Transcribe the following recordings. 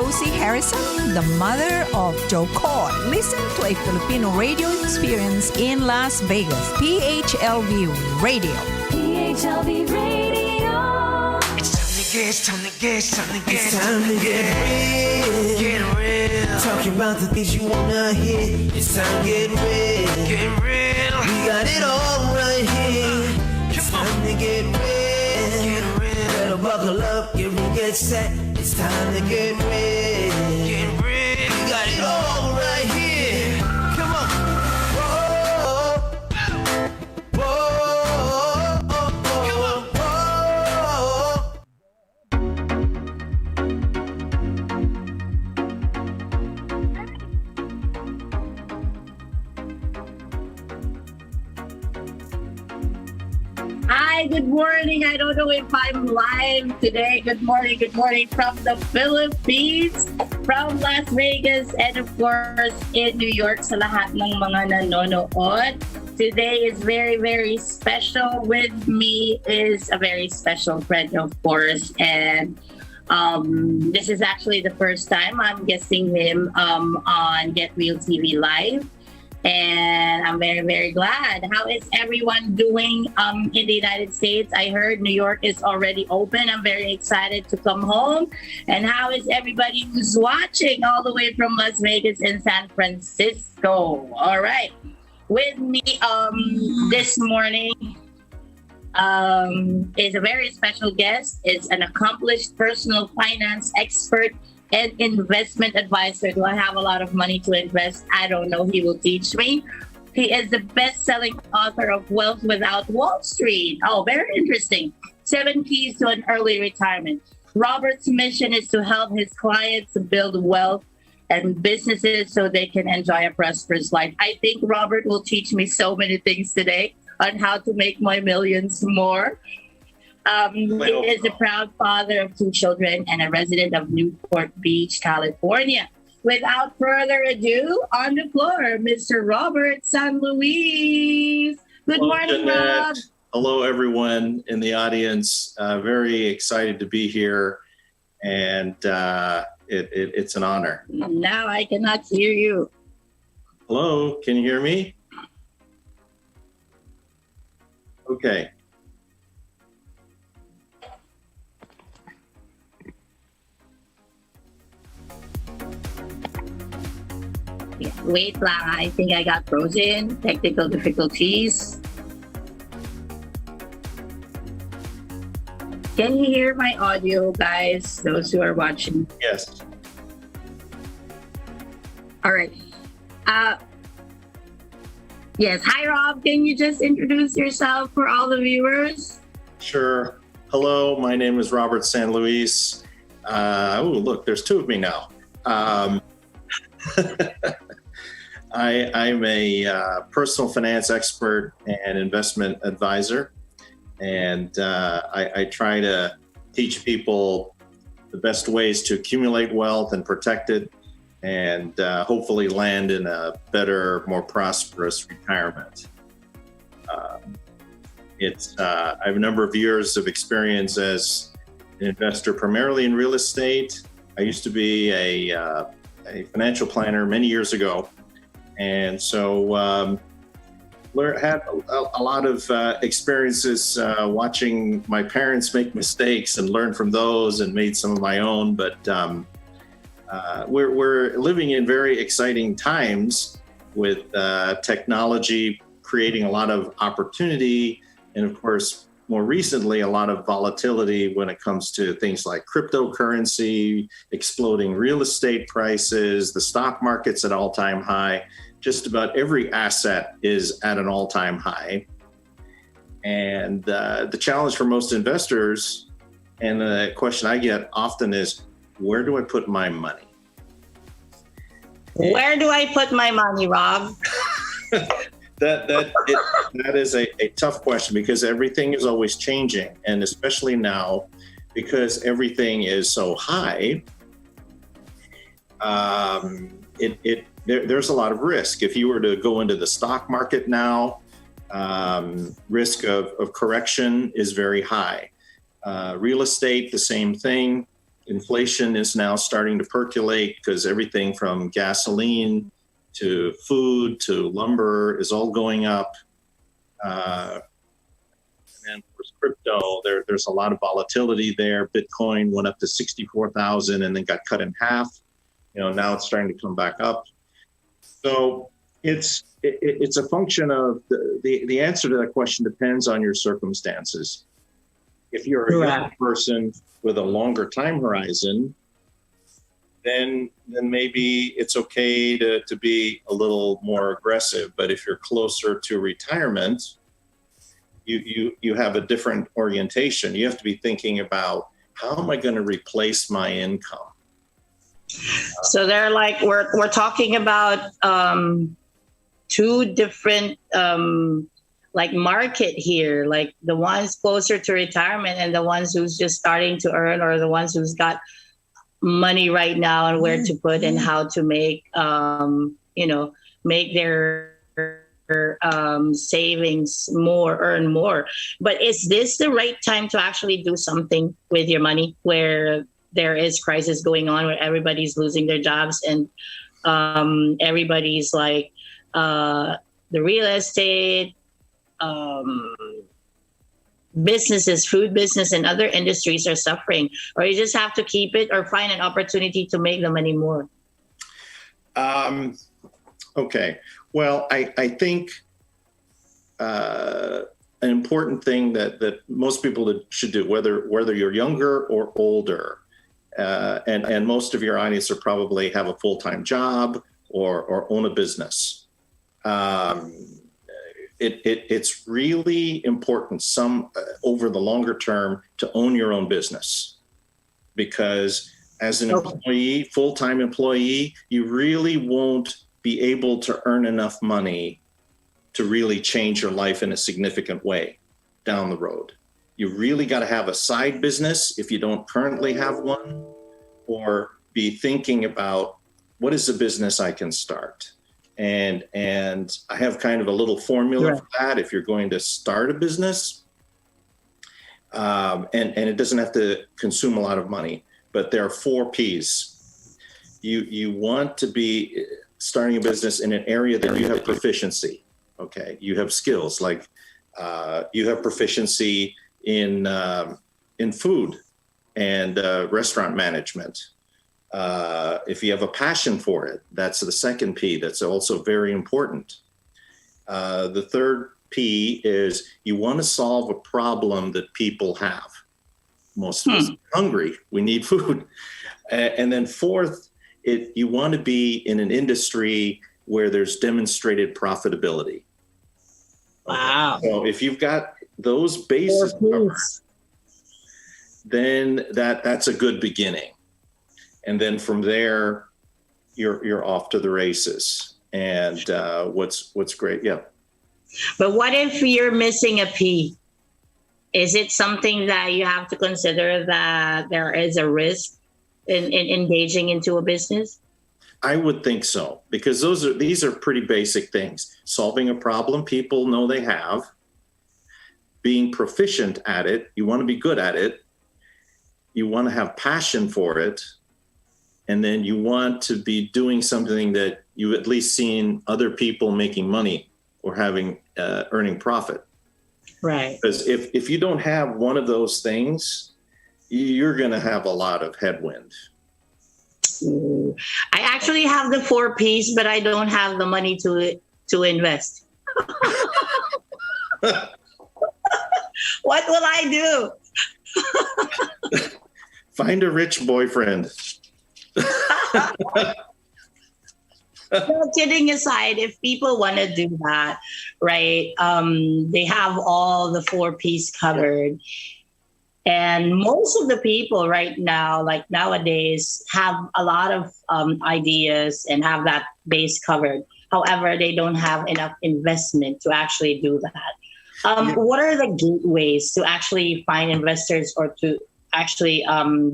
Josie Harrison, the mother of Joe Coy. Listen to a Filipino radio experience in Las Vegas. PHLV Radio. PHLV Radio. It's time to get real. Talking about the things you wanna hear. It's time to get real. We got it all right here. It's time to get real. Better buckle up, get set. It's time to get real. We got it all right here. Come on. Whoa. Hi, good morning. I don't know if I'm live today. Good morning from the Philippines, from Las Vegas, and of course in New York sa lahat ng mga nanonood. Today is very, very special. With me is a very special friend, of course, and this is actually the first time I'm guesting him on Get Real TV Live. And I'm very, very glad. How is everyone doing in the United States? I heard New York is already open. I'm very excited to come home. And how is everybody who's watching all the way from Las Vegas and San Francisco? All right. With me this morning is a very special guest. It's an accomplished personal finance expert and investment advisor. Do I have a lot of money to invest? I don't know. He will teach me. He is the best-selling author of Wealth Without Wall Street. Oh, very interesting. 7 Keys to an Early Retirement. Robert's mission is to help his clients build wealth and businesses so they can enjoy a prosperous life. I think Robert will teach me so many things today on how to make my millions more. He is a proud father of 2 children and a resident of Newport Beach, California. Without further ado, on the floor, Mr. Robert San Luis. Good morning, Jeanette. Rob. Hello, everyone in the audience. Very excited to be here, and it's an honor. Now I cannot hear you. Hello, can you hear me? Okay. Wait lang, I think I got frozen. Technical difficulties. Can you hear my audio, guys? Those who are watching. Yes. All right. Yes. Hi, Rob. Can you just introduce yourself for all the viewers? Sure. Hello, my name is Robert San Luis. Look, there's 2 of me now. I'm a personal finance expert and investment advisor, and I try to teach people the best ways to accumulate wealth and protect it, and hopefully land in a better, more prosperous retirement. I have a number of years of experience as an investor, primarily in real estate. I used to be a financial planner many years ago. And so had a lot of experiences watching my parents make mistakes and learn from those and made some of my own. But we're living in very exciting times with technology creating a lot of opportunity. And of course, more recently, a lot of volatility when it comes to things like cryptocurrency, exploding real estate prices, the stock market's at all-time high. Just about every asset is at an all-time high. And the challenge for most investors, and the question I get often is, where do I put my money? Where do I put my money, Rob? That is a tough question, because everything is always changing, and especially now, because everything is so high, there's a lot of risk. If you were to go into the stock market now, risk of correction is very high. Real estate, the same thing. inflation is now starting to percolate because everything from gasoline to food to lumber is all going up. And then of course, crypto, there's a lot of volatility there. Bitcoin went up to 64,000 and then got cut in half. Now it's starting to come back up. So it's a function of the answer to that question depends on your circumstances. If you're a young person with a longer time horizon, then maybe it's okay to be a little more aggressive. But if you're closer to retirement, you have a different orientation. You have to be thinking about, how am I going to replace my income? So they're like, we're talking about two different like market here, like the ones closer to retirement and the ones who's just starting to earn, or the ones who's got money right now and where to put and how to make make their savings earn more. But is this the right time to actually do something with your money where there is crisis going on, where everybody's losing their jobs and everybody's like the real estate businesses, food business and other industries are suffering? Or you just have to keep it or find an opportunity to make the money more? Okay. Well, I think an important thing that most people should do, whether you're younger or older, and most of your audience are probably have a full-time job or own a business. It's really important over the longer term to own your own business, because as an employee, full-time employee, you really won't be able to earn enough money to really change your life in a significant way down the road. You really got to have a side business if you don't currently have one, or be thinking about, what is a business I can start? And I have kind of a little formula for that if you're going to start a business. And it doesn't have to consume a lot of money, but there are 4 Ps. You want to be starting a business in an area that you have proficiency. Okay, you have skills, like you have proficiency in food and restaurant management. If you have a passion for it, that's the second P. That's also very important. The third P is you want to solve a problem that people have. Most of us are hungry. We need food. And then fourth, you want to be in an industry where there's demonstrated profitability. Wow. So if you've got those bases covered, then that's a good beginning. And then from there, you're off to the races. And what's great, yeah. But what if you're missing a P? Is it something that you have to consider that there is a risk in engaging into a business? I would think so, because these are pretty basic things. Solving a problem people know they have, being proficient at it, you want to be good at it, you want to have passion for it, and then you want to be doing something that you've at least seen other people making money or earning profit. Right. Because if you don't have one of those things, you're going to have a lot of headwind. Ooh. I actually have the 4 Ps, but I don't have the money to invest. What will I do? Find a rich boyfriend. No, kidding aside, if people want to do that, right, they have all the 4 Ps covered. And most of the people right now, like nowadays, have a lot of ideas and have that base covered. However, they don't have enough investment to actually do that. What are the gateways to actually find investors or to actually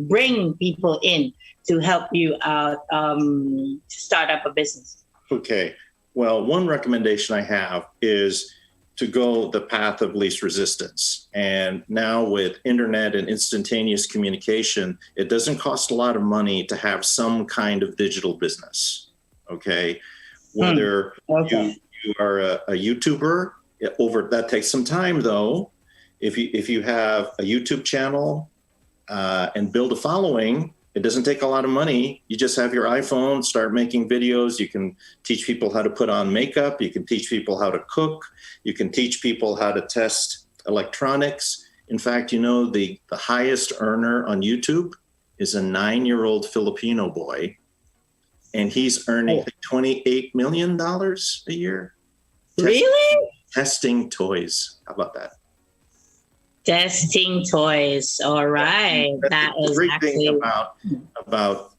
bring people in to help you out to start up a business? Okay. Well, one recommendation I have is to go the path of least resistance. And now with internet and instantaneous communication, it doesn't cost a lot of money to have some kind of digital business. Okay. Whether you are a YouTuber, that takes some time though. If you have a YouTube channel and build a following, it doesn't take a lot of money. You just have your iPhone, start making videos. You can teach people how to put on makeup. You can teach people how to cook. You can teach people how to test electronics. In fact, the highest earner on YouTube is a 9-year-old Filipino boy, and he's earning $28 million a year. Really? Testing toys. How about that? Testing toys. All right. That the is great actually thing about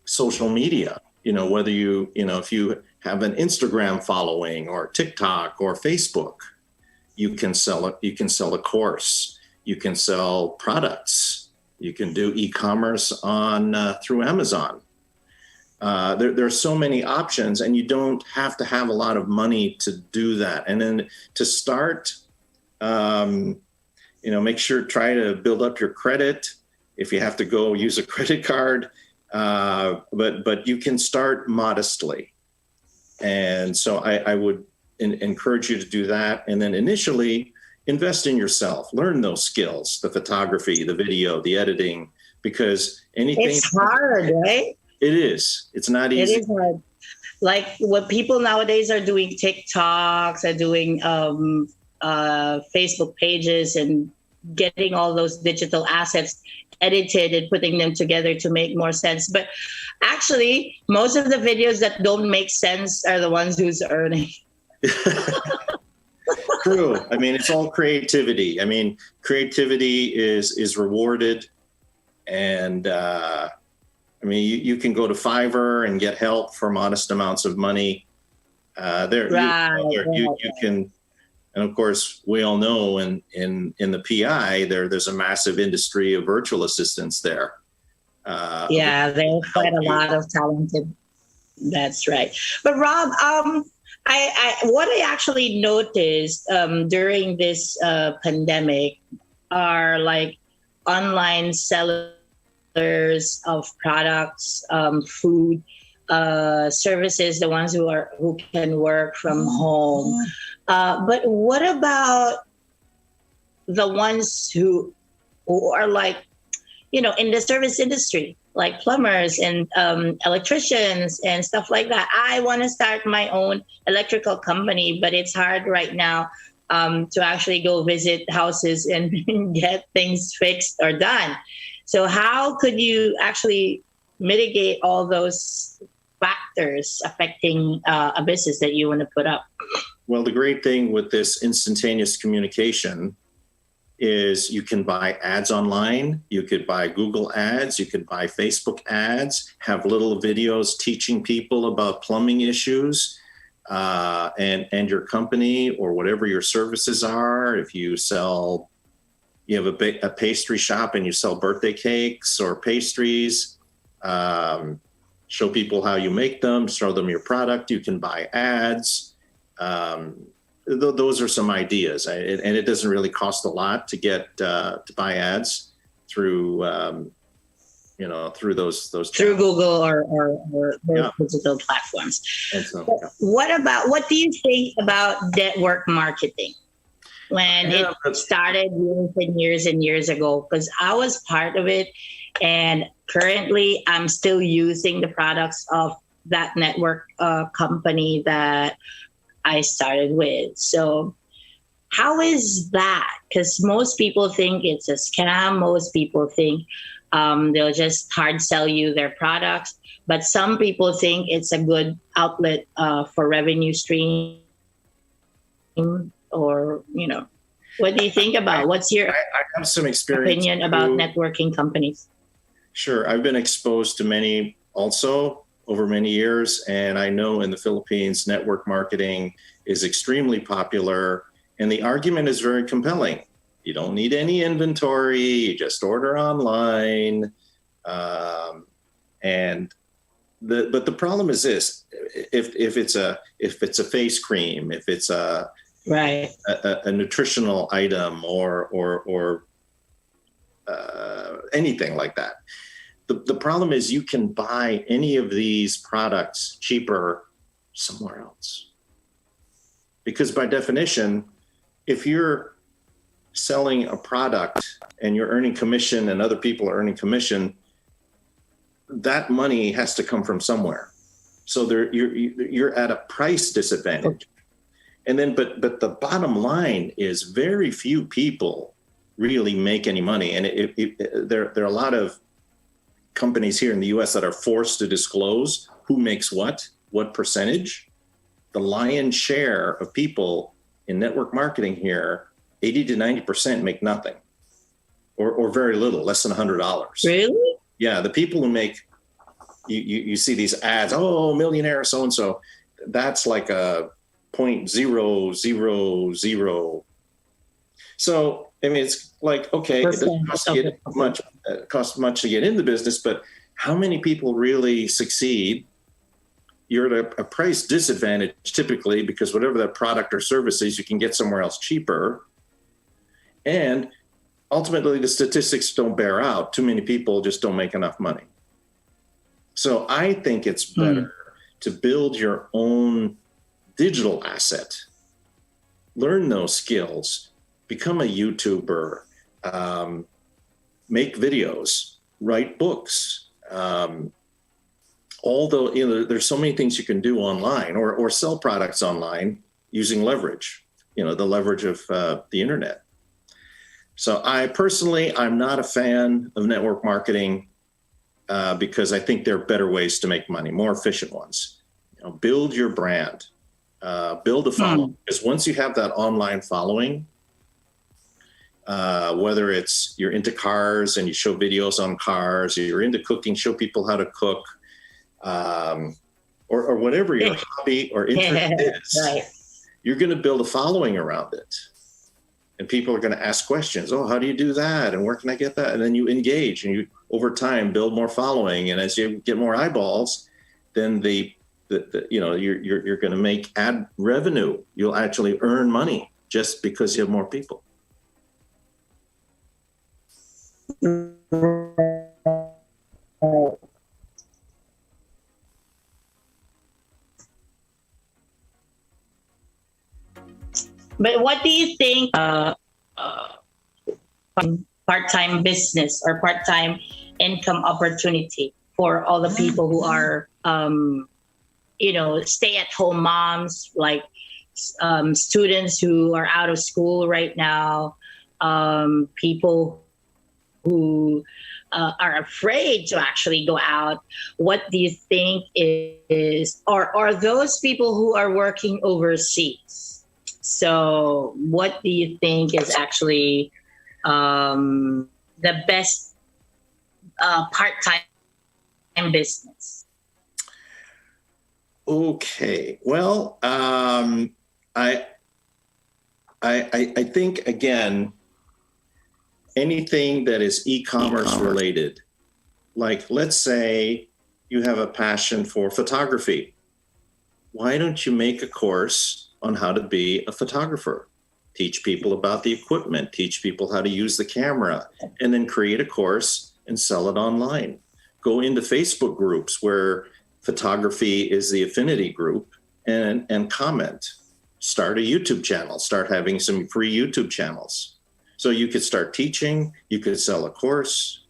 social media. Whether if you have an Instagram following or TikTok or Facebook, you can sell it. You can sell a course. You can sell products. You can do e-commerce on through Amazon. There are so many options, and you don't have to have a lot of money to do that. And then to start, make sure, try to build up your credit. If you have to go use a credit card, but you can start modestly. And so I would encourage you to do that. And then initially invest in yourself, learn those skills, the photography, the video, the editing, because anything. It's hard, right? It is. It's not easy. It is hard. Like what people nowadays are doing, TikToks, are doing Facebook pages and getting all those digital assets edited and putting them together to make more sense. But actually, most of the videos that don't make sense are the ones who's earning. True. I mean, it's all creativity. I mean, creativity is rewarded. And you can go to Fiverr and get help for modest amounts of money. You can. And of course, we all know in the PI, there's a massive industry of virtual assistants there. There's quite a lot of talented. That's right. But Rob, what I actually noticed during this pandemic are like online sellers of products, food, services, the ones who can work from home. But what about the ones who are like, in the service industry, like plumbers and electricians and stuff like that? I want to start my own electrical company, but it's hard right now to actually go visit houses and get things fixed or done. So how could you actually mitigate all those factors affecting a business that you want to put up? Well, the great thing with this instantaneous communication is you can buy ads online. You could buy Google ads. You could buy Facebook ads, have little videos teaching people about plumbing issues and your company or whatever your services are. If you have a pastry shop and you sell birthday cakes or pastries, show people how you make them, show them your product. You can buy ads. Those are some ideas, and it doesn't really cost a lot to get to buy ads through those through Google or those digital platforms. And so, what do you think about network marketing when it started years and years ago? Because I was part of it, and currently I'm still using the products of that network company that I started with. So how is that? Because most people think it's a scam. Most people think they'll just hard sell you their products. But some people think it's a good outlet for revenue stream. Or, what do you think about? What's your I have some opinion about networking companies? Sure. I've been exposed to many also over many years. And I know in the Philippines, network marketing is extremely popular. And the argument is very compelling. You don't need any inventory. You just order online. And But the problem is this: if it's a face cream, if it's Right. a nutritional item or anything like that, the problem is you can buy any of these products cheaper somewhere else. Because by definition, if you're selling a product and you're earning commission and other people are earning commission, that money has to come from somewhere. So you're at a price disadvantage. And then, but the bottom line is very few people really make any money. And there are a lot of companies here in the US that are forced to disclose who makes what percentage. The lion's share of people in network marketing here, 80 to 90% make nothing or very little, less than $100. Really? Yeah, the people who make, you see these ads, oh, millionaire so-and-so, that's like a 0.000. So, I mean, it's like, okay, it doesn't cost much to get in the business, but how many people really succeed? You're at a price disadvantage typically because whatever that product or service is, you can get somewhere else cheaper. And ultimately, the statistics don't bear out. Too many people just don't make enough money. So I think it's better to build your own digital asset, learn those skills, become a YouTuber, make videos, write books. Although, there's so many things you can do online or sell products online using leverage, the leverage of the internet. So I'm not a fan of network marketing because I think there are better ways to make money, more efficient ones. Build your brand, build a following. Because once you have that online following, whether it's you're into cars and you show videos on cars, or you're into cooking, show people how to cook, or whatever your hobby or interest is, right. You're going to build a following around it. And people are going to ask questions. Oh, how do you do that? And where can I get that? And then you engage and you, over time, build more following. And as you get more eyeballs, then you're going to make ad revenue. You'll actually earn money just because you have more people. But what do you think part-time business or part-time income opportunity for all the people who are, stay-at-home moms, like students who are out of school right now, people who are afraid to actually go out? What do you think are those people who are working overseas? So what do you think is actually the best part-time business? Okay. Well, I think, again, anything that is e-commerce related, like let's say you have a passion for photography. Why don't you make a course on how to be a photographer? Teach people about the equipment, teach people how to use the camera, and then create a course and sell it online. Go into Facebook groups where photography is the affinity group and comment. Start a YouTube channel, start having some free YouTube channels. So you could start teaching, you could sell a course,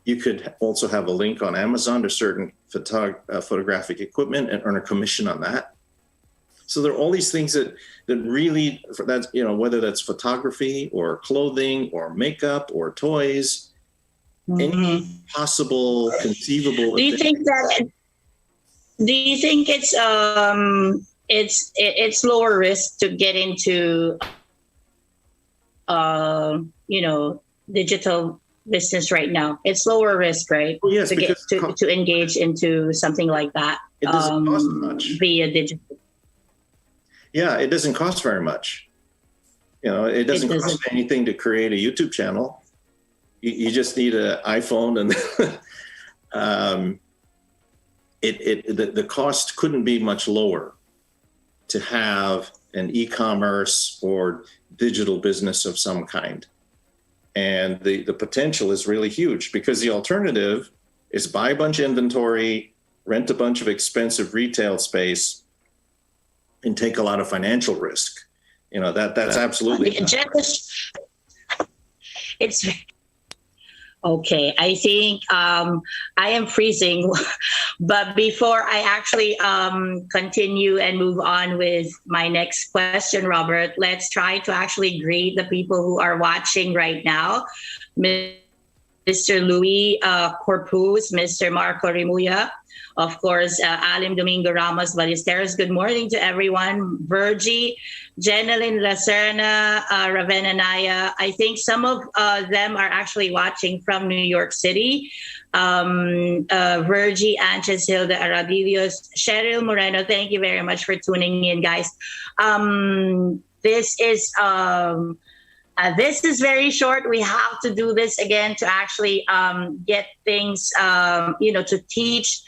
you could also have a link on Amazon to certain photographic equipment and earn a commission on that. So there are all these things that really, whether that's photography or clothing or makeup or toys, any possible conceivable. Do you think it's lower risk to get into digital business right now? It's lower risk, right? Well, yes, to engage into something like that. It doesn't cost much Via digital. Yeah, it doesn't cost very much. It doesn't cost anything to create a YouTube channel. You just need an iPhone the cost couldn't be much lower to have an e-commerce or digital business of some kind. And the potential is really huge, because the alternative is buy a bunch of inventory, rent a bunch of expensive retail space, and take a lot of financial risk. That's absolutely. It's okay. I think I am freezing, but before I actually continue and move on with my next question, Robert, let's try to actually greet the people who are watching right now. Mr. Louis Corpus, Mr. Marco Rimuya, of course, Alim Domingo Ramos Ballesteros. Good morning to everyone. Virgie, Jeneline Lacerna, Ravenna Naya. I think some of them are actually watching from New York City. Virgie, Anches, Hilda Arabilios, Cheryl Moreno. Thank you very much for tuning in, guys. This is very short. We have to do this again to actually get things, to teach.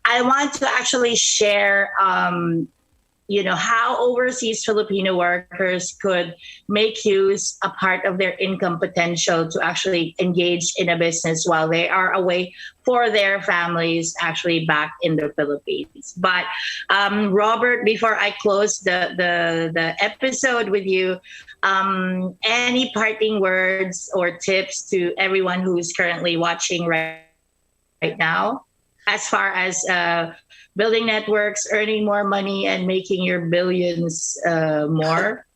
I want to actually share, how overseas Filipino workers could make use a part of their income potential to actually engage in a business while they are away for their families actually back in the Philippines. But Robert, before I close the episode with you, any parting words or tips to everyone who's currently watching right now, as far as building networks, earning more money, and making your billions more?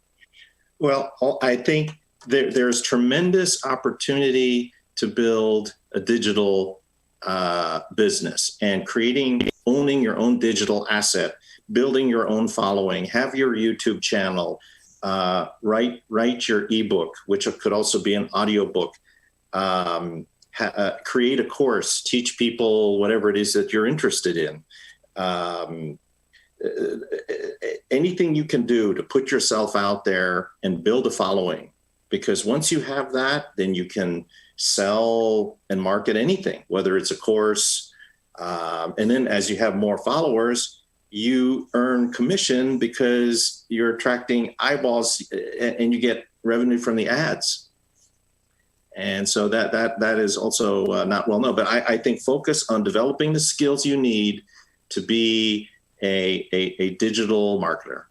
Well, I think there's tremendous opportunity to build a digital business and owning your own digital asset, building your own following, have your YouTube channel, write your ebook, which could also be an audiobook, create a course, teach people whatever it is that you're interested in. Anything you can do to put yourself out there and build a following, because once you have that, then you can sell and market anything, whether it's a course. And then as you have more followers, you earn commission because you're attracting eyeballs and you get revenue from the ads. And so that is also not well known, but I think focus on developing the skills you need to be a digital marketer.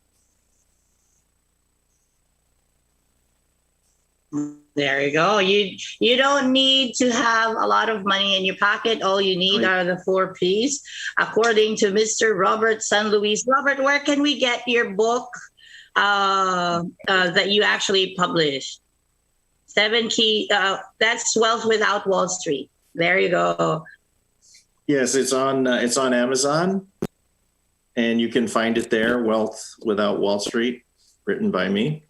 There you go. You don't need to have a lot of money in your pocket. All you need are the 4 Ps, according to Mr. Robert San Luis. Robert, where can we get your book that you actually published? 7 key. That's Wealth Without Wall Street. There you go. Yes, it's on Amazon, and you can find it there. Wealth Without Wall Street, written by me.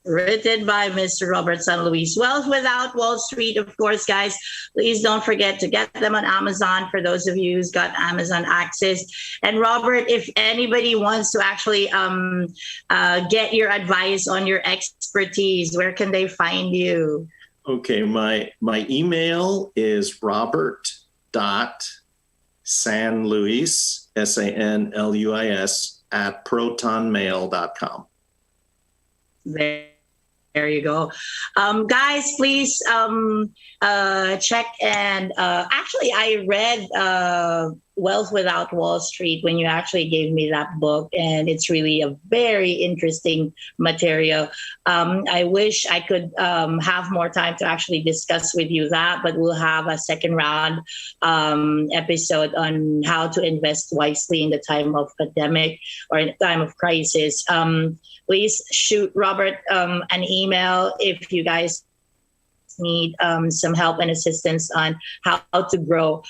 Written by Mr. Robert San Luis. Wealth Without Wall Street, of course, guys. Please don't forget to get them on Amazon for those of you who's got Amazon access. And Robert, if anybody wants to actually get your advice on your expertise, where can they find you? Okay, my email is robert.sanluis, SANLUIS, @protonmail.com. There you go. Guys, please check. And actually, I read Wealth Without Wall Street when you actually gave me that book, and it's really a very interesting material. I wish I could have more time to actually discuss with you that, but we'll have a second round episode on how to invest wisely in the time of pandemic or in the time of crisis. Please shoot Robert an email if you guys need some help and assistance on how to grow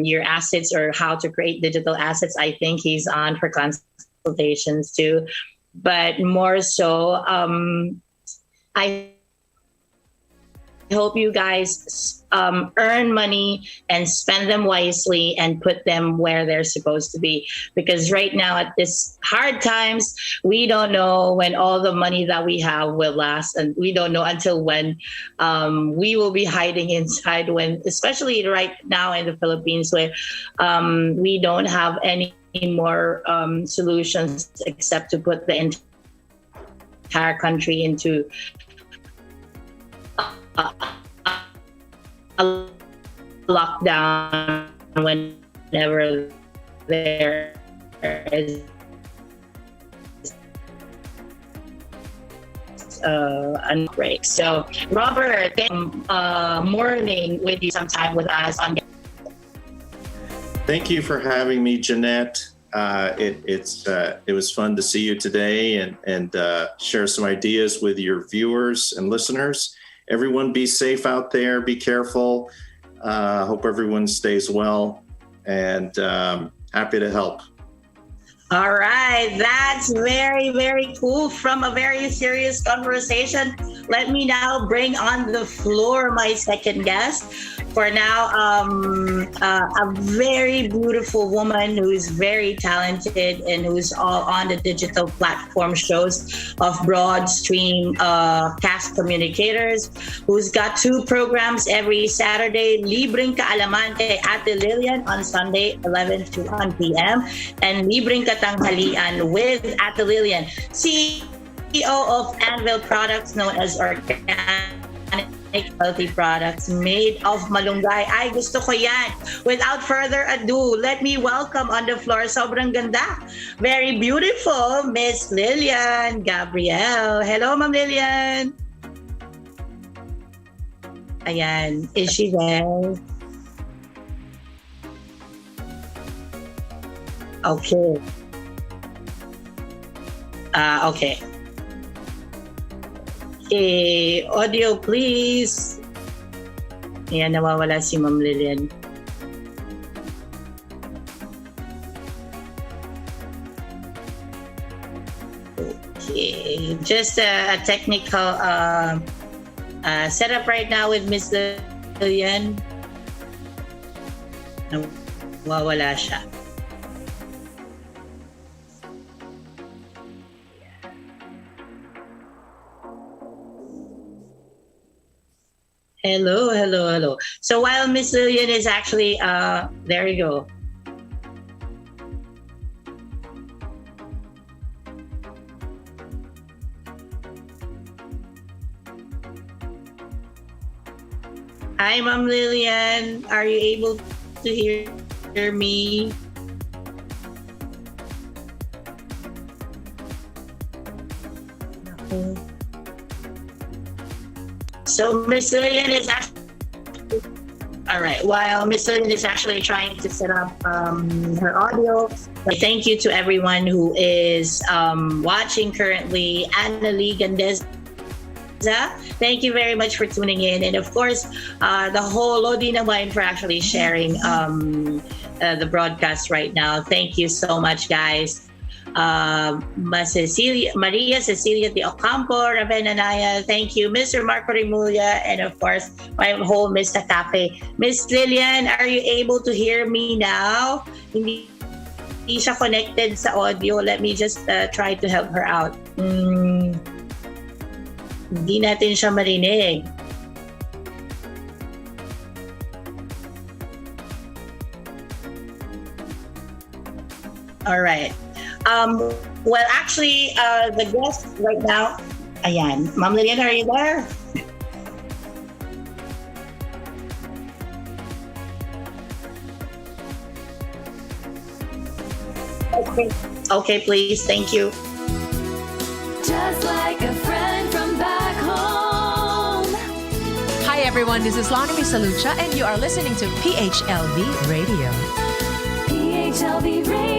your assets or how to create digital assets. I think he's on for consultations too. But more so, I hope you guys earn money and spend them wisely and put them where they're supposed to be. Because right now, at this hard times, we don't know when all the money that we have will last, and we don't know until when we will be hiding inside. When, especially right now in the Philippines, where we don't have any more solutions except to put the entire country into a lockdown whenever there is an outbreak. So, Robert, morning with you, sometime with us on. Thank you for having me, Jeanette. It was fun to see you today and share some ideas with your viewers and listeners. Everyone be safe out there. Be careful. Hope everyone stays well, and happy to help. All right, that's very, very cool. From a very serious conversation, let me now bring on the floor my second guest. For now, a very beautiful woman who is very talented and who's all on the digital platform shows of Broadstream Cast Communicators, who's got 2 programs every Saturday, Libreng Kaalaman kay Ate Lillian on Sunday, 11 to 1 p.m. and Libreng Katanghalian with Ate Lillian, CEO of Anvil Products, known as Organic Healthy Products made of malunggay. Ay, gusto ko yan. Without further ado, let me welcome on the floor, sobrang ganda, very beautiful, Miss Lillian Gabriel. Hello, Ma'am Lillian. Ayan, is she there? Okay. Okay. Okay, audio please. Ayan, nawawala si Ma'am Lillian. Okay, just a technical setup right now with Miss Lillian. Nawawala siya. Hello, hello, hello. So while Miss Lillian is actually, there you go. Hi, Ma'am Lillian. Are you able to hear me? So Miss Lillian is actually, all right, while Miss Lillian is actually trying to set up her audio, thank you to everyone who is watching currently. Annalie Gandeza, thank you very much for tuning in. And of course, the whole Lodi Nawain for actually sharing the broadcast right now. Thank you so much, guys. Maria Cecilia de Ocampo, Raven Anaya, thank you. Mr. Marco Remulla, and of course, my whole Mr. Cafe. Miss Lillian, are you able to hear me now? Hindi siya connected sa audio. Let me just try to help her out. Hindi natin siya marinig. All right. Well, actually, the guest right now, ayan. Ma'am Lillian, are you there? Okay. Okay, please. Thank you. Just like a friend from back home. Hi everyone, this is Lana Misalucha and you are listening to PHLV Radio. PHLV Radio.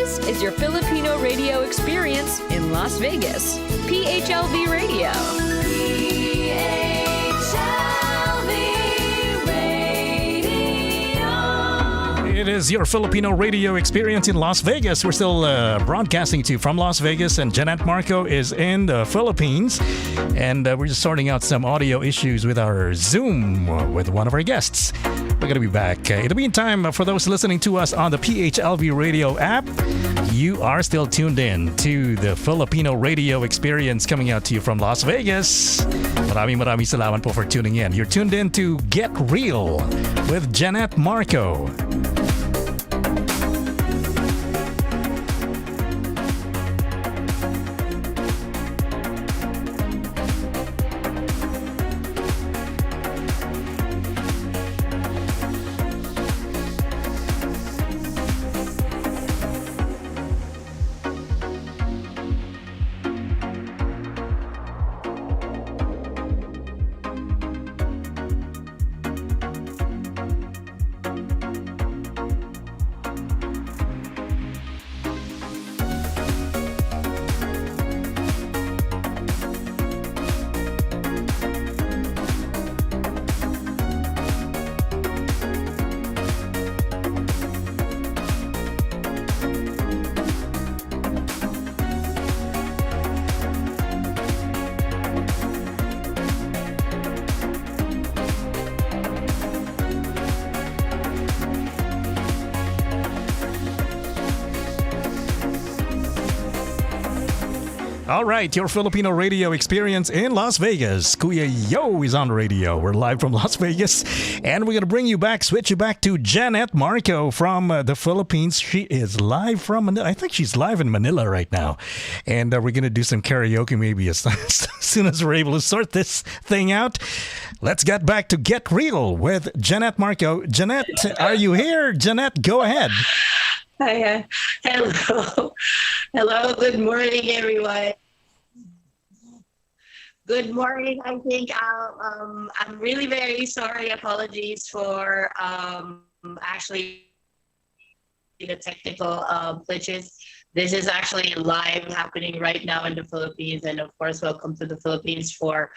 This is your Filipino radio experience in Las Vegas. PHLV Radio. PHLV Radio. It is your Filipino radio experience in Las Vegas. We're still broadcasting to you from Las Vegas, and Jeanette Marco is in the Philippines. And we're just sorting out some audio issues with our Zoom with one of our guests. We're going to be back. In the meantime, for those listening to us on the PHLV radio app, you are still tuned in to the Filipino radio experience coming out to you from Las Vegas. Maraming salamat po for tuning in. You're tuned in to Get Real with Jeanette Marco. All right, your Filipino radio experience in Las Vegas. Kuya Yo is on the radio. We're live from Las Vegas, and we're going to bring you back, switch you back to Jeanette Marco from the Philippines. She is live from Manila. I think she's live in Manila right now. And we're going to do some karaoke maybe as soon as we're able to sort this thing out. Let's get back to Get Real with Jeanette Marco. Jeanette, are you here? Jeanette, go ahead. Hi, hello. Hello, good morning, everyone. Good morning. I think I'm really very sorry. Apologies for actually the technical glitches. This is actually live happening right now in the Philippines. And of course, welcome to the Philippines for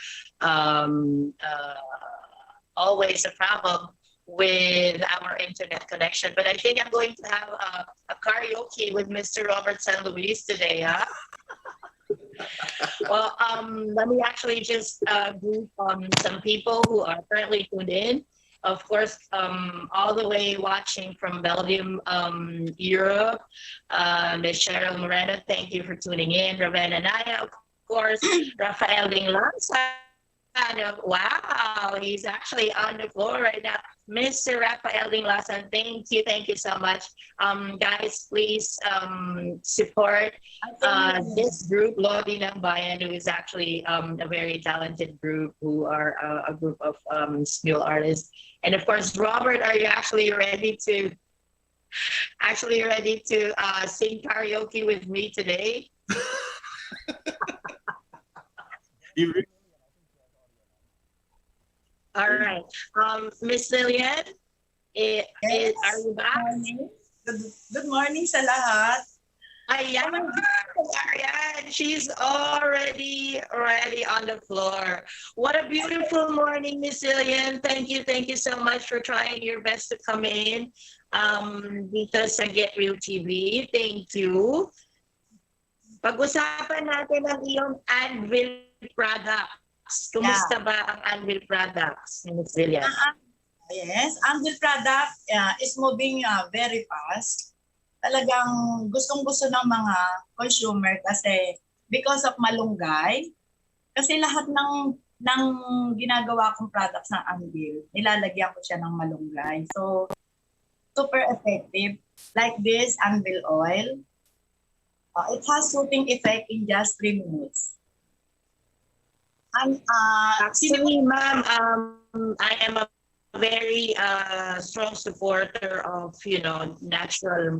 always a problem with our internet connection. But I think I'm going to have a karaoke with Mr. Robert San Luis today, huh? Well, let me actually just group some people who are currently tuned in. Of course, all the way watching from Belgium, Europe, Ms. Cheryl Moreno, thank you for tuning in. Ravenna Naya, of course, Rafael Dinglanza. Wow, he's actually on the floor right now. Mr. Rafael Dinglasan, thank you so much. Guys, please support this group, Lodi ng Bayan, who is actually a very talented group, who are a group of skill artists. And of course, Robert, are you actually ready to sing karaoke with me today? All right. Miss Lillian, Yes. are you back? Good morning sa lahat. Ayan, Ariane, she's already on the floor. What a beautiful morning, Miss Lillian. Thank you so much for trying your best to come in dito sa Get Real TV. Thank you. Pag-usapan natin ang iyong Anvil products. Kumusta ba ang Anvil products, Miss Lillian? Yes, Anvil product is moving very fast. Talagang gustong-gusto ng mga consumer kasi because of malunggay. Kasi lahat ng ginagawa kong products ng Anvil, nilalagyan ko siya ng malunggay. So, super effective. Like this, Anvil oil. It has soothing effect in just 3 minutes. And Actually, ma'am, I am a very strong supporter of natural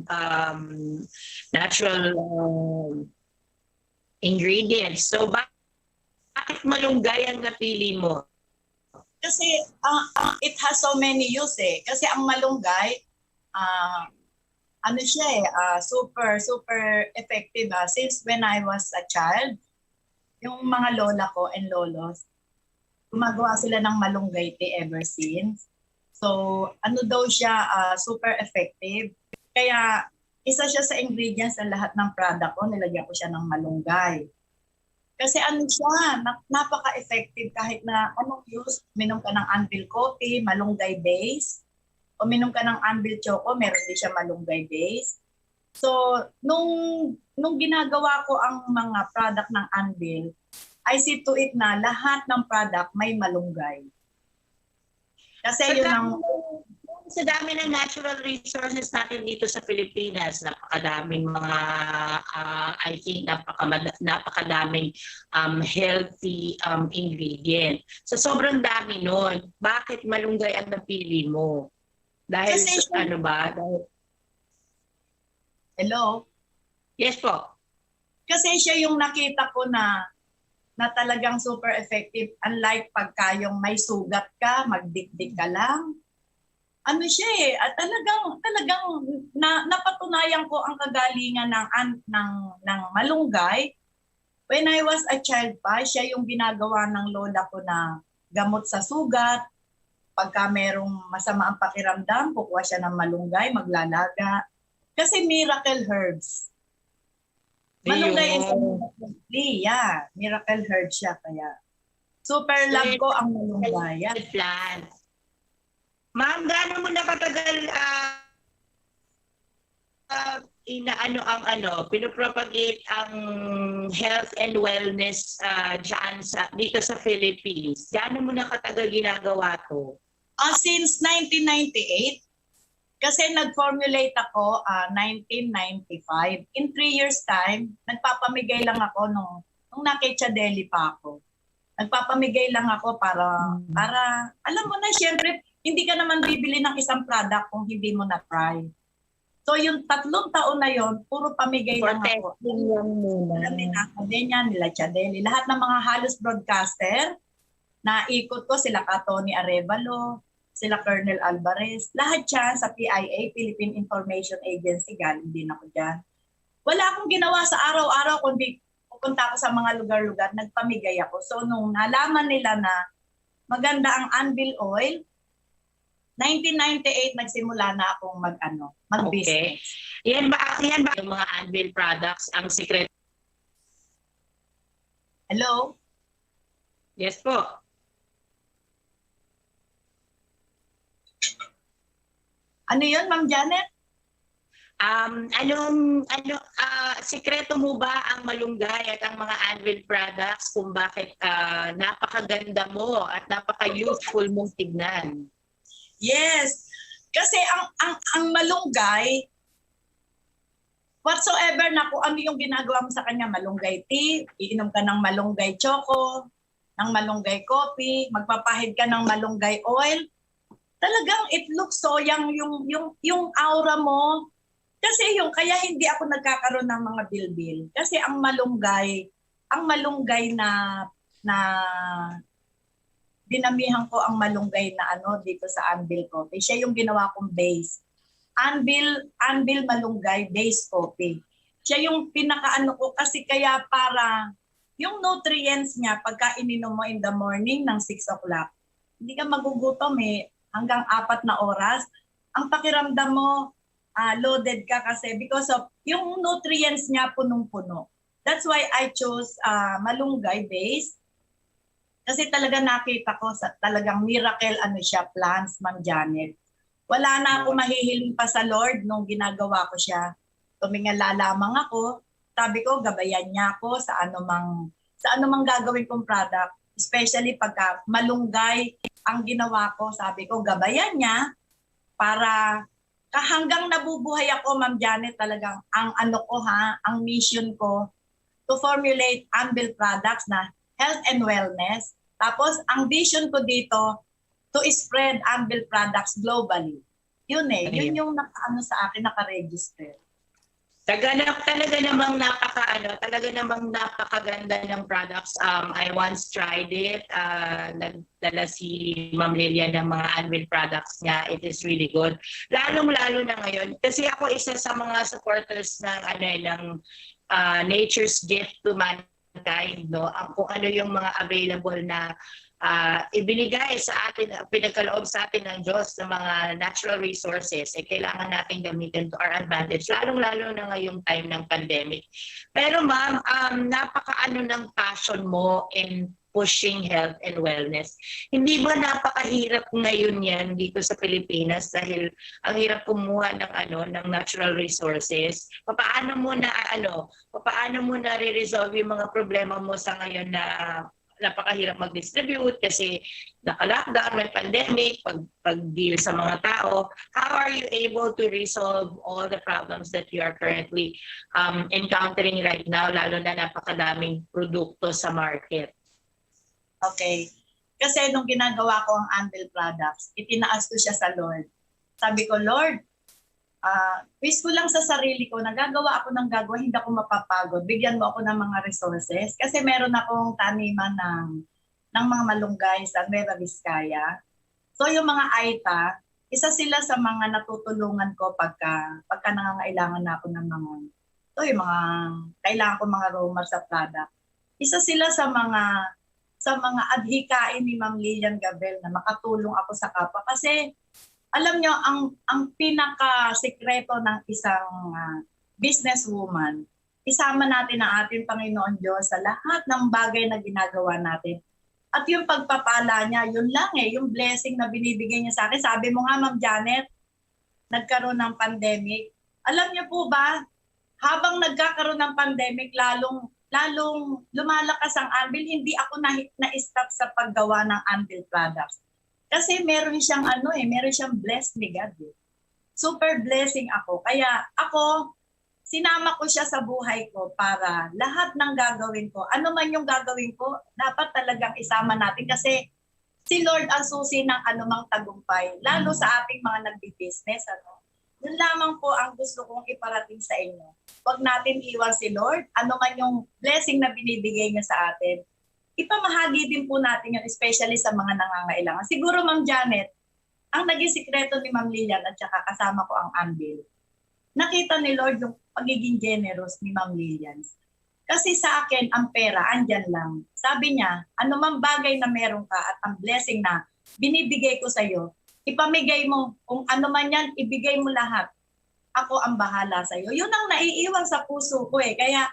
ingredients. So bakit malunggay ang napili mo? kasi it has so many use eh. Kasi ang malunggay, ano siya super effective. Since when I was a child, yung mga lola ko and lolos, gumagawa sila ng malunggay tea ever since. So, ano daw siya, super effective. Kaya, isa siya sa ingredients sa lahat ng product ko, nilagyan ko siya ng malunggay. Kasi ano siya, napaka-effective kahit na anong use, minom ka ng Anvil coffee, malunggay base, o minom ka ng Anvil choco, meron din siya malunggay base. So, nung ginagawa ko ang mga product ng Anvil, I see to it na lahat ng product may malunggay. Kasi yun ang... Sa dami ng natural resources natin dito sa Pilipinas, napakadaming mga, I think, napakadaming healthy ingredient. So sobrang dami nun. Bakit malunggay ang napili mo? Dahil Kasi, ano ba? Hello? Yes po. Kasi siya yung nakita ko na talagang super effective. Unlike pagka yung may sugat ka, magdikdik ka lang. Ano siya at talagang napatunayan ko ang kagalingan ng malunggay. When I was a child pa, siya yung ginagawa ng lola ko na gamot sa sugat. Pagka merong masama ang pakiramdam, kukuha siya ng malunggay, maglalaga. Kasi miracle herbs. Malunggay is a miracle tree, miracle herb siya kaya. Super love ko ang malunggay. Plant. Ma'am, gaano mo na katagal pinopropagate ang health and wellness dito sa Philippines? Gaano mo na katagal ginagawa to? Since 1998. Kasi nag-formulate ako 1995. In 3 years time, nagpapamigay lang ako nung naki-Chadeli pa ako. Nagpapamigay lang ako para alam mo na, syempre, hindi ka naman bibili ng isang product kung hindi mo na-try. So yung 3 taon na yon, puro pamigay lang ako. Alam nila Academia, nila Chadeli, lahat ng mga halos broadcaster, na ikot ko sila Tony Arevalo, sila Colonel Alvarez, lahat yan sa PIA, Philippine Information Agency, galing din ako dyan. Wala akong ginawa sa araw-araw kundi pupunta ako sa mga lugar-lugar, nagpamigay ako. So nung nalaman nila na maganda ang Anvil Oil, 1998 nagsimula na akong mag-business. Okay. Yan ba yung mga Anvil products ang secret? Hello? Yes po. Ano 'yun, Ma'am Janet? Sikreto mo ba ang malunggay at ang mga Anvil products kung bakit napakaganda mo at napaka-youthful mong tignan? Yes. Kasi ang malunggay, whatsoever na kung ano yung ginagawa mo sa kanya, malunggay tea, iinom ka ng malunggay choco, ng malunggay coffee, magpapahid ka ng malunggay oil, talagang it looks so young yung aura mo. Kasi kaya hindi ako nagkakaroon ng mga bilbil. Kasi ang malunggay na dinamihan ko ang malunggay na dito sa Anvil Coffee. Siya yung ginawa kong base. Anvil malunggay base coffee. Siya yung pinakaano ko kasi kaya para yung nutrients niya pagka ininom mo in the morning ng 6 o'clock, hindi ka magugutom hanggang 4 na oras. Ang pakiramdam mo, loaded ka kasi because of yung nutrients niya punong-puno. That's why I chose malunggay base. Kasi talaga nakita ko talagang miracle siya, plants, Ma'am Janet. Wala na ako mahihiling pa sa Lord nung ginagawa ko siya. Tumingala lamang ako. Sabi ko, gabayan niya ako sa anumang gagawin kong product. Especially pagka malunggay ang ginawa ko. Sabi ko, gabayan niya para hanggang nabubuhay ako, Ma'am Janet, talagang ang mission ko to formulate Anvil products na health and wellness. Tapos, ang vision ko dito, to spread Anvil products globally. Yun yung nakaano sa akin, naka-register. Talaga namang talaga namang napakaganda ng products. I once tried it. Nagdala si Ma'am Lilia ng mga Anvil products niya. It is really good. Lalong-lalo na ngayon kasi ako isa sa mga supporters ng Nature's Gift to Mankind, no? Kung ano yung mga available na ibinigay sa atin, pinagkaloob sa atin ng Diyos ng mga natural resources, kailangan natin gamitin to our advantage, lalong-lalo na ngayong time ng pandemic. Pero ma'am, napakaano ng passion mo in pushing health and wellness. Hindi ba napakahirap ngayon yan dito sa Pilipinas dahil ang hirap kumuha ng natural resources? Paano mo na re-resolve yung mga problema mo sa ngayon na napakahirap mag-distribute kasi naka-lockdown, may pandemic, pag-deal sa mga tao. How are you able to resolve all the problems that you are currently encountering right now, lalo na napakadaming produkto sa market? Okay. Kasi nung ginagawa ko ang Anvil products, itinaas ko siya sa Lord. Sabi ko, Lord, wish ko lang sa sarili ko, nagagawa ako ng gagawa, hindi ako mapapagod. Bigyan mo ako ng mga resources. Kasi meron akong taniman ng mga malunggay sa Nueva Vizcaya. So yung mga Aita, isa sila sa mga natutulungan ko pagka nangangailangan na ako ng yung mga kailangan ko mga raw materials sa product. Isa sila sa mga adhikain ni Ma'am Lilian Gabel na makatulong ako sa kapwa. Kasi alam nyo, ang pinaka-sekreto ng isang businesswoman, isama natin ang ating Panginoon Diyos sa lahat ng bagay na ginagawa natin. At yung pagpapala niya, yun lang yung blessing na binibigay niya sa akin. Sabi mo nga, Ma'am Janet, nagkaroon ng pandemic. Alam niyo po ba, habang nagkakaroon ng pandemic, lalong lumalakas ang Anvil, hindi ako na-stop sa paggawa ng Anvil products. Kasi meron siyang blessed ni God. Super blessing ako. Kaya ako, sinama ko siya sa buhay ko para lahat ng gagawin ko, ano man yung gagawin ko, dapat talagang isama natin kasi si Lord ang susi ng anumang tagumpay, lalo sa ating mga nagbi-business. Yun lamang po ang gusto kong iparating sa inyo. Huwag natin iwan si Lord, ano man yung blessing na binibigay niya sa atin. Ipamahagi din po natin yun, especially sa mga nangangailangan. Siguro, Ma'am Janet, ang naging sikreto ni Ma'am Lilian at saka kasama ko ang Anvil, nakita ni Lord yung pagiging generous ni Ma'am Lilian. Kasi sa akin, ang pera, andyan lang. Sabi niya, anumang bagay na meron ka at ang blessing na binibigay ko sa iyo, ipamigay mo. Kung ano man yan, ibigay mo lahat. Ako ang bahala sa iyo. Yun ang naiiwan sa puso ko Kaya,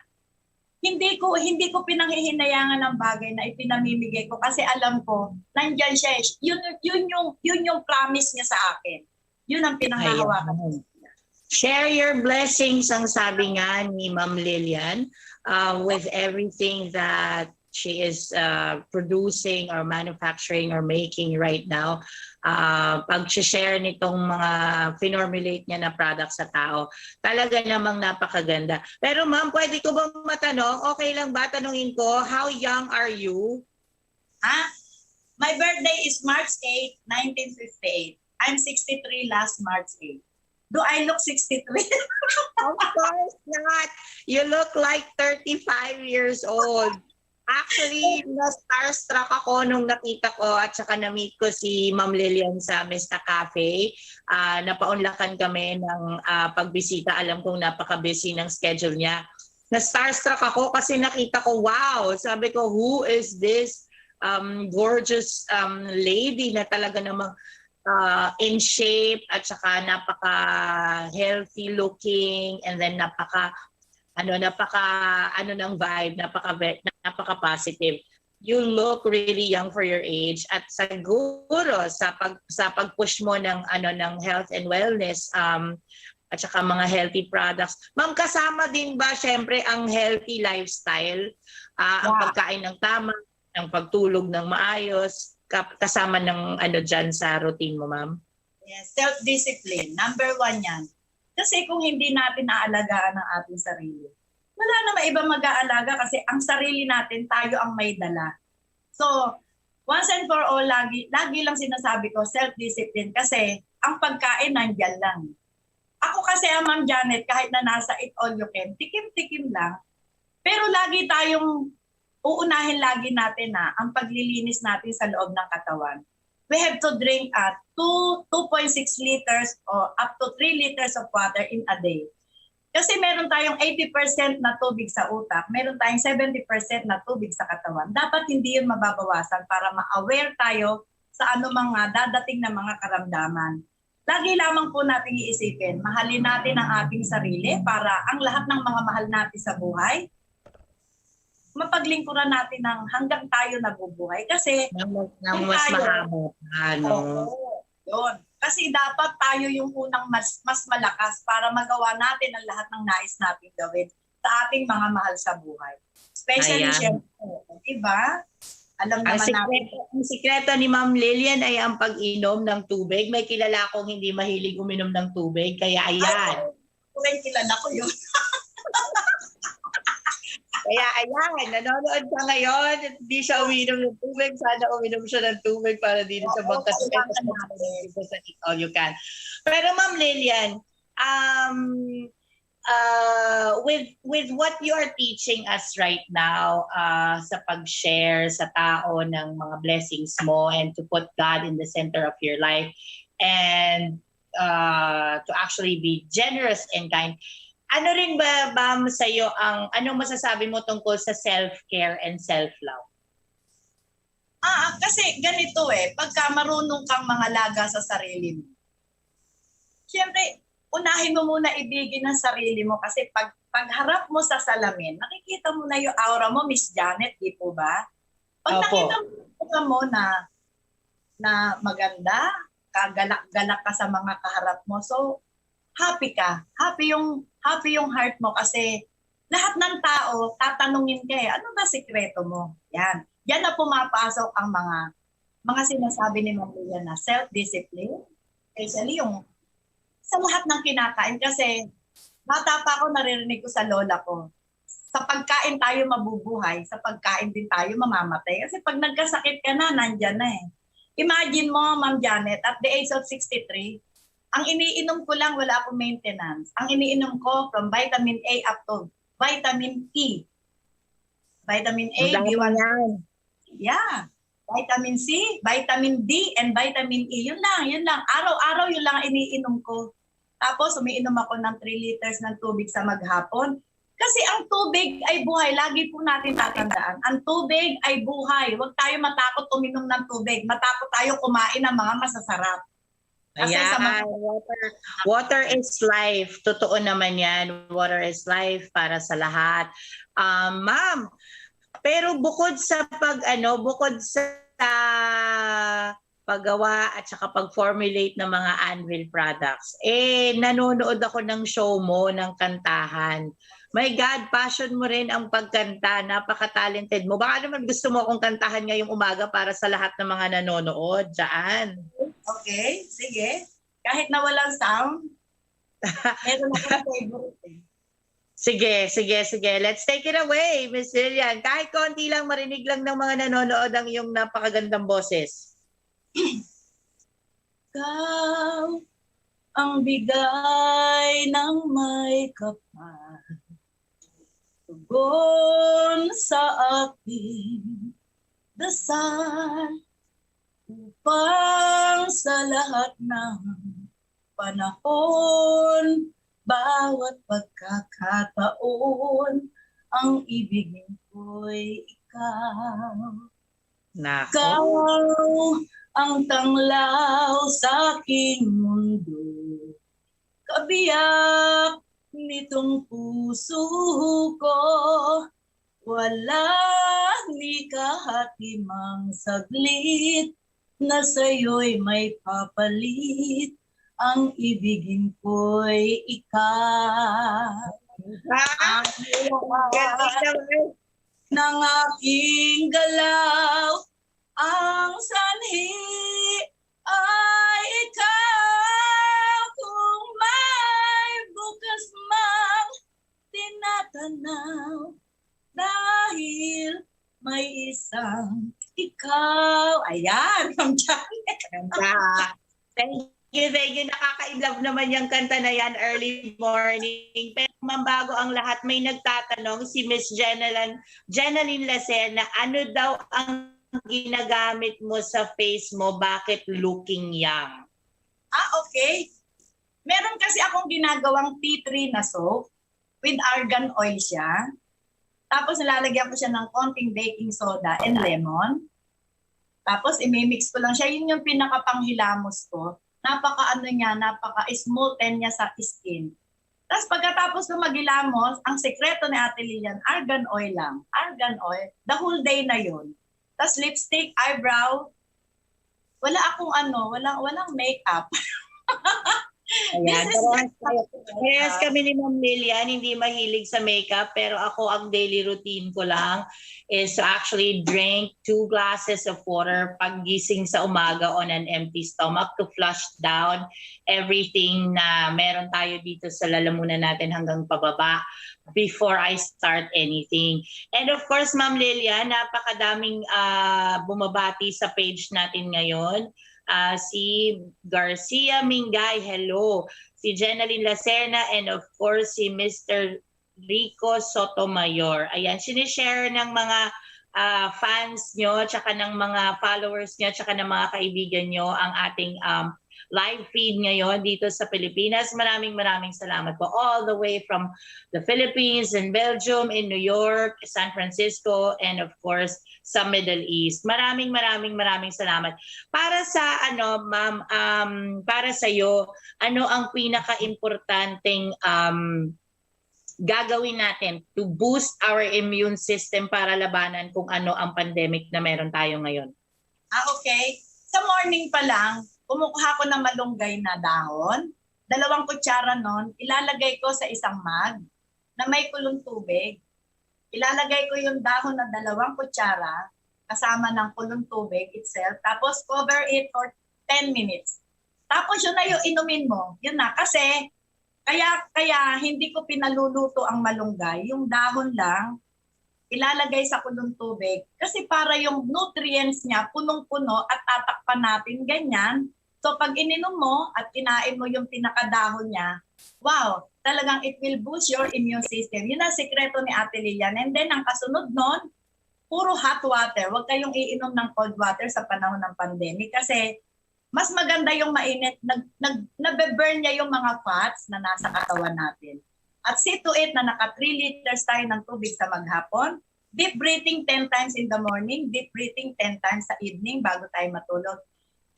hindi ko pinanghihinayangan ng bagay na ipinamimigay ko kasi alam ko nandiyan siya. Yun yung promise niya sa akin. Yun ang pinanghahawakan ko. Share your blessings, ang sabi nga ni Ma'am Lilian, with everything that she is producing or manufacturing or making right now. Pag-share nitong mga finormulate niya na products sa tao, talaga namang napakaganda. Pero ma'am, pwede ko bang matanong, okay lang ba tanungin ko, how young are you? My birthday is March 8, 1958. I'm 63 last March 8. Do I look 63? Of course not. You look like 35 years old. Actually, na-starstruck ako nung nakita ko at saka na-meet ko si Ma'am Lilian sa Mista Cafe. Napaunlakan kami ng pagbisita. Alam kong napaka-busy ng schedule niya. Na-starstruck ako kasi nakita ko, wow! Sabi ko, who is this gorgeous lady na talaga namang in shape at saka napaka-healthy looking and then napaka ng vibe, napaka-positive. You look really young for your age at siguro sa pag-push mo ng health and wellness at saka mga healthy products. Ma'am, kasama din ba syempre ang healthy lifestyle, ang pagkain ng tama, ang pagtulog ng maayos, kasama ng dyan sa routine mo, ma'am? Yes, self-discipline. Number 1 yan. Kasi kung hindi natin naalagaan ang ating sarili, wala naman iba mag-aalaga kasi ang sarili natin, tayo ang may dala. So, once and for all, lagi lang sinasabi ko, self-discipline kasi ang pagkain nandyan lang. Ako kasi, Ma'am Janet, kahit na nasa Eat All You Can, tikim-tikim lang. Pero lagi tayong, uunahin lagi natin na ang paglilinis natin sa loob ng katawan. We have to drink 2.6 liters or up to 3 liters of water in a day. Kasi meron tayong 80% na tubig sa utak, meron tayong 70% na tubig sa katawan. Dapat hindi yun mababawasan para ma-aware tayo sa mga dadating na mga karamdaman. Lagi lamang po natin iisipin, mahalin natin ang ating sarili para ang lahat ng mga mahal natin sa buhay, mapaglingkuran natin ng hanggang tayo nabubuhay. Kasi Nang mas mahaba pa, no? Yun. Kasi dapat tayo yung unang mas malakas para magawa natin ang lahat ng nais natin gawin sa ating mga mahal sa buhay. Especially, syempre, diba? Alam naman natin. Ang sikreto ni Ma'am Lilian ay ang pag-inom ng tubig. May kilala akong hindi mahilig uminom ng tubig, kaya ayan. Ay, kilala ko yun. Kaya ayan, nanonood ka ngayon, hindi siya uminom ng tubig, sana uminom siya ng tubig para dito sa magkasakit sa Eat All You Can. Pero Ma'am Lilian, with what you are teaching us right now sa pag-share sa tao ng mga blessings mo and to put God in the center of your life and to actually be generous and kind, ano rin ba sa iyo anong masasabi mo tungkol sa self-care and self-love? Kasi ganito pagka marunong kang mangalaga sa sarili mo, siyempre, unahin mo muna ibigin ang sarili mo kasi pagharap mo sa salamin, nakikita mo na yung aura mo, Miss Janet, di po ba? Pag nakita mo na maganda, kagalak-galak ka sa mga kaharap mo, so happy ka. Happy yung heart mo kasi lahat ng tao tatanungin ka ano ba sikreto mo? Yan. Yan na pumapasok ang mga sinasabi ni Ma'am Lilian na self-discipline. Especially yung sa lahat ng kinakain kasi bata pa ako naririnig ko sa lola ko. Sa pagkain tayo mabubuhay, sa pagkain din tayo mamamatay. Kasi pag nagkasakit ka na, nandyan na Imagine mo, Ma'am Janet, at the age of 63, ang iniinom ko lang, wala akong maintenance. Ang iniinom ko from vitamin A up to vitamin E. Vitamin A, B1. Yeah. Vitamin C, vitamin D, and vitamin E. Yun lang. Araw-araw yun lang iniinom ko. Tapos umiinom ako ng 3 liters ng tubig sa maghapon. Kasi ang tubig ay buhay. Lagi po natin tatandaan. Ang tubig ay buhay. Huwag tayo matakot uminom ng tubig. Matakot tayo kumain ng mga masasarap. Ayan, water is life. Totoo naman yan. Water is life para sa lahat. Ma'am, pero bukod sa paggawa at saka pag-formulate ng mga anvil products, nanonood ako ng show mo ng kantahan. My God, passion mo rin ang pagkanta. Napaka-talented mo. Baka naman gusto mo akong kantahan ngayong umaga para sa lahat ng mga nanonood dyan. Okay, sige. Kahit na walang sound, meron akong favorite Sige. Let's take it away, Miss Lilian. Kahit konti lang, marinig lang ng mga nanonood ang iyong napakagandang boses. Ikaw ang bigay ng may kapal, tugon sa aking dasal, upang sa lahat ng panahon, bawat pagkakataon, ang ibigin ko'y ikaw. Nako. Ikaw ang tanglaw sa aking mundo, kabiyak nitong puso ko, walang ni kahatimang saglit, na sa'yo'y may papalit, ang ibigin ko'y ikaw. Ng aking galaw, ang sanhi ay ikaw. Kung may bukas mang tinatanaw, dahil may isang ikaw. Ayan, Ma'am Janet. Thank Thank you. Nakaka-inlove naman yung kanta na yan, Early Morning. Pero mambago ang lahat, may nagtatanong si Miss Jenaline Lacena, ano daw ang ginagamit mo sa face mo? Bakit looking young? Okay. Meron kasi akong ginagawang tea tree na soap with argan oil siya. Tapos nilalagyan ko siya ng konting baking soda and lemon. Tapos imimix ko lang siya. Yun yung pinakapanghilamos ko. Napaka-smoothen niya sa skin. Tapos pagkatapos ko maghilamos, ang sekreto ni Ate Lilian, argan oil lang. Argan oil, the whole day na yun. Tapos lipstick, eyebrow, wala akong walang makeup. Ayan. Yes, kami ni Ma'am Lilian, hindi mahilig sa makeup, pero ako ang daily routine ko lang is to actually drink 2 glasses of water paggising sa umaga on an empty stomach to flush down everything na meron tayo dito sa lalamunan natin hanggang pababa before I start anything. And of course, Ma'am Lilian, napakadaming bumabati sa page natin ngayon. Si Garcia Mingay, hello. Si Jenaline Lacerna, and of course si Mr. Rico Sotomayor. Ayan, sinishare ng mga fans nyo, tsaka ng mga followers nyo, tsaka ng mga kaibigan nyo ang ating live feed ngayon dito sa Pilipinas. Maraming salamat po. All the way from the Philippines and Belgium, in New York, San Francisco, and of course sa Middle East. Maraming salamat. Para sa ma'am, para sa iyo, ano ang pinaka-importanteng gagawin natin to boost our immune system para labanan kung ano ang pandemic na meron tayo ngayon? Okay. Sa morning pa lang, kumukuha ko ng malunggay na dahon. 2 kutsara nun, ilalagay ko sa isang mug na may kulong tubig. Ilalagay ko yung dahon na 2 kutsara kasama ng kulong tubig itself. Tapos cover it for 10 minutes. Tapos yun na yung inumin mo. Yun na. Kasi kaya hindi ko pinaluluto ang malunggay. Yung dahon lang, ilalagay sa kulong tubig. Kasi para yung nutrients niya punong-puno at tatakpan natin ganyan. So pag ininom mo at kinain mo yung pinakadahon niya, wow, talagang it will boost your immune system. Yun ang sekreto ni Ate Lilian. And then ang kasunod nun, puro hot water. Huwag kayong iinom ng cold water sa panahon ng pandemic kasi mas maganda yung mainit. Nabe-burn niya yung mga fats na nasa katawan natin. At see to it na naka 3 liters tayo ng tubig sa maghapon. Deep breathing 10 times in the morning, deep breathing 10 times sa evening bago tayo matulog.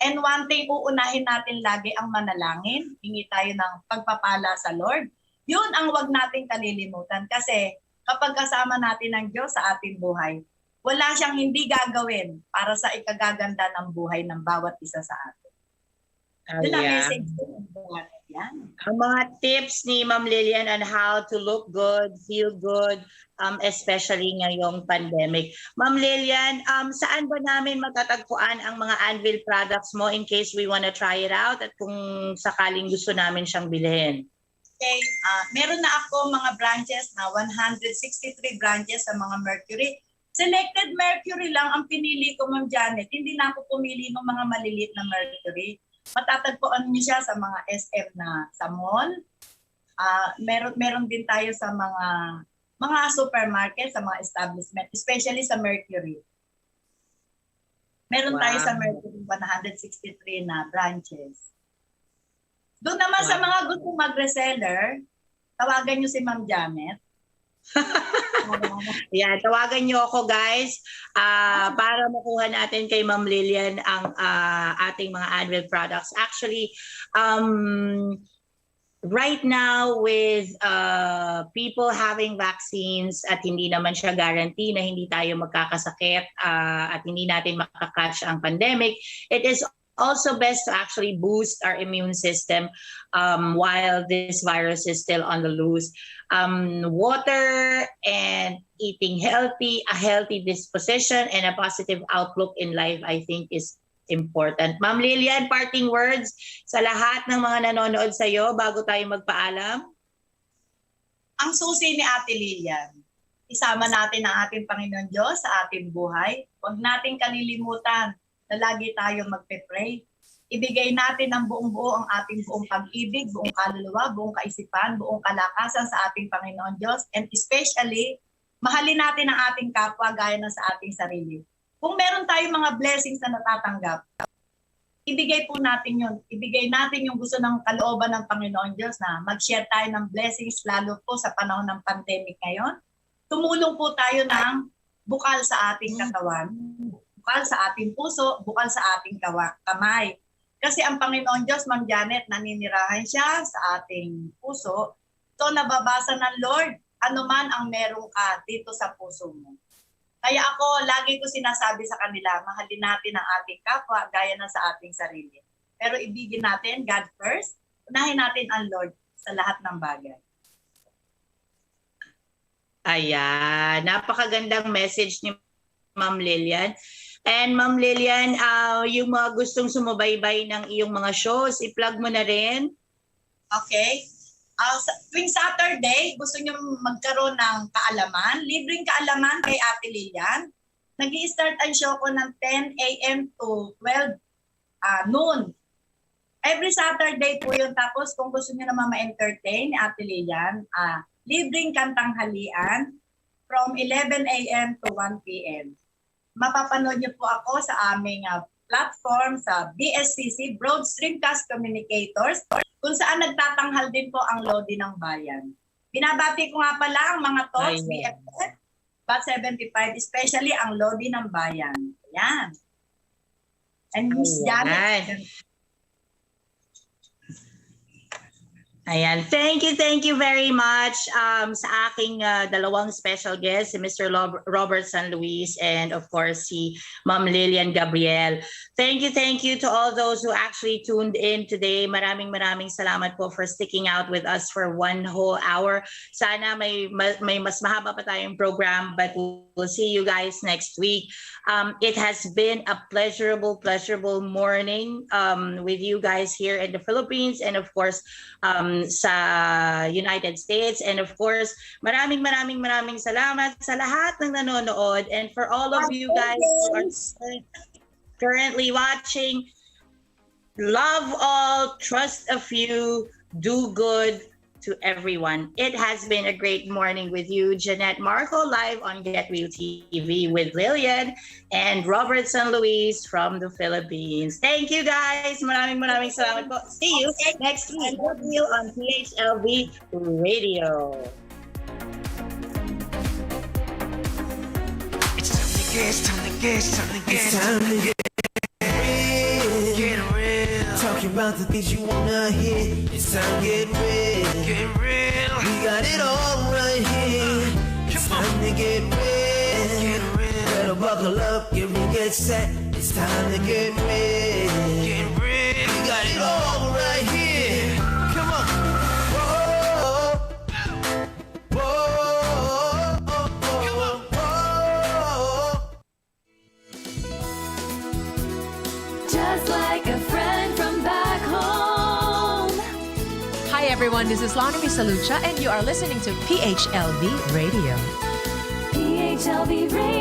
And one thing, uunahin natin lagi ang manalangin. Hingi tayo ng pagpapala sa Lord. Yun ang wag nating kalilimutan kasi kapag kasama natin ang Diyos sa ating buhay, wala siyang hindi gagawin para sa ikagaganda ng buhay ng bawat isa sa atin. Yun ang message ko. Yan. Ang mga tips ni Ma'am Lilian on how to look good, feel good, especially ngayong pandemic. Ma'am Lilian, saan ba namin matatagpuan ang mga Anvil products mo in case we wanna try it out at kung sakaling gusto namin siyang bilhin? Okay, meron na ako mga branches na 163 branches sa mga Mercury. Selected Mercury lang ang pinili ko, Ma'am Janet. Hindi na ako pumili ng mga maliliit na Mercury. Matatagpuan niyo siya sa mga SM na sa mall. Meron din tayo sa mga supermarket, sa mga establishment, especially sa Mercury. Meron tayo sa Mercury 163 na branches. Doon naman sa mga gustong mag-reseller, tawagan niyo si Ma'am Janet. Yeah, tawagan niyo ako guys para makuha natin kay Ma'am Lilian ang ating mga Anvil products. Actually, right now with people having vaccines at hindi naman siya guarantee na hindi tayo magkakasakit at hindi natin makakatch ang pandemic, it is also best to actually boost our immune system while this virus is still on the loose. Water and eating healthy, a healthy disposition, and a positive outlook in life, I think, is important. Ma'am Lilian, parting words sa lahat ng mga nanonood sa iyo bago tayo magpaalam? Ang susi ni Ate Lilian, isama natin ang ating Panginoon Diyos sa ating buhay. Huwag nating kalilimutan na lagi tayo magpe-pray. ibigay natin ang buong-buo ang ating buong pag-ibig, buong kaluluwa, buong kaisipan, buong kalakasan sa ating Panginoon Diyos, and especially, mahalin natin ang ating kapwa gaya ng sa ating sarili. Kung meron tayong mga blessings na natatanggap, ibigay po natin yun. Ibigay natin yung gusto ng kalooban ng Panginoon Diyos na mag-share tayo ng blessings, lalo po sa panahon ng pandemic ngayon. Tumulong po tayo ng bukal sa ating katawan, bukal sa ating puso, bukal sa ating kamay. Kasi ang Panginoon Diyos, Ma'am Janet, naninirahan siya sa ating puso. So nababasa ng Lord, ano man ang meron ka dito sa puso mo. Kaya ako, lagi ko sinasabi sa kanila, mahalin natin ang ating kapwa gaya na sa ating sarili. Pero ibigin natin God first, unahin natin ang Lord sa lahat ng bagay. Ayan, napakagandang message ni Ma'am Lilian. And Ma'am Lilian, yung mga gustong sumubaybay ng iyong mga shows, i-plug mo na rin. Okay. Tuwing Saturday, gusto nyo magkaroon ng kaalaman, libreng kaalaman kay Ate Lilian. Nag-i-start ang show ko ng 10 a.m. to 12 noon. Every Saturday po yun. Tapos kung gusto nyo naman ma-entertain ni Ate Lilian, libreng kantanghalian from 11 a.m. to 1 p.m. Mapapanood niyo po ako sa aming platform sa BSCC, Broad Streamcast Communicators, kung saan nagtatanghal din po ang Lodi ng Bayan. Binabati ko nga pala ang mga talks, BFF, Bat 75, especially ang Lodi ng Bayan. Ayan. And Miss Janet. Ayan. Thank you very much sa aking dalawang special guests, si Mr. Robert San Luis and of course si Ma'am Lilian Gabriel. Thank you to all those who actually tuned in today. Maraming salamat po for sticking out with us for 1 whole hour. Sana may mas mahaba pa tayong program, but we'll see you guys next week. It has been a pleasurable morning with you guys here in the Philippines and of course sa United States. And of course, maraming salamat sa lahat ng nanonood, and for all of you guys who are currently watching. Love all, trust a few, do good to everyone. It has been a great morning with you, Jeanette Marco, live on Get Real TV with Lillian and Robert San Luis from the Philippines. Thank you guys. Maraming salamat po. See you next week on PHLV Radio. It's time to get real. Get real. Talking about the things you wanna hear. It's time to get real. Get real. We got it all right here. It's time to get real. Get real. Better buckle up, get set. It's time to get real. Get real. We got it all right here. Come on. Whoa. Whoa. Come on. Whoa. Just like a friend from back home. Hi everyone, this is Lana Misalucha and you are listening to PHLV Radio. PHLV Radio.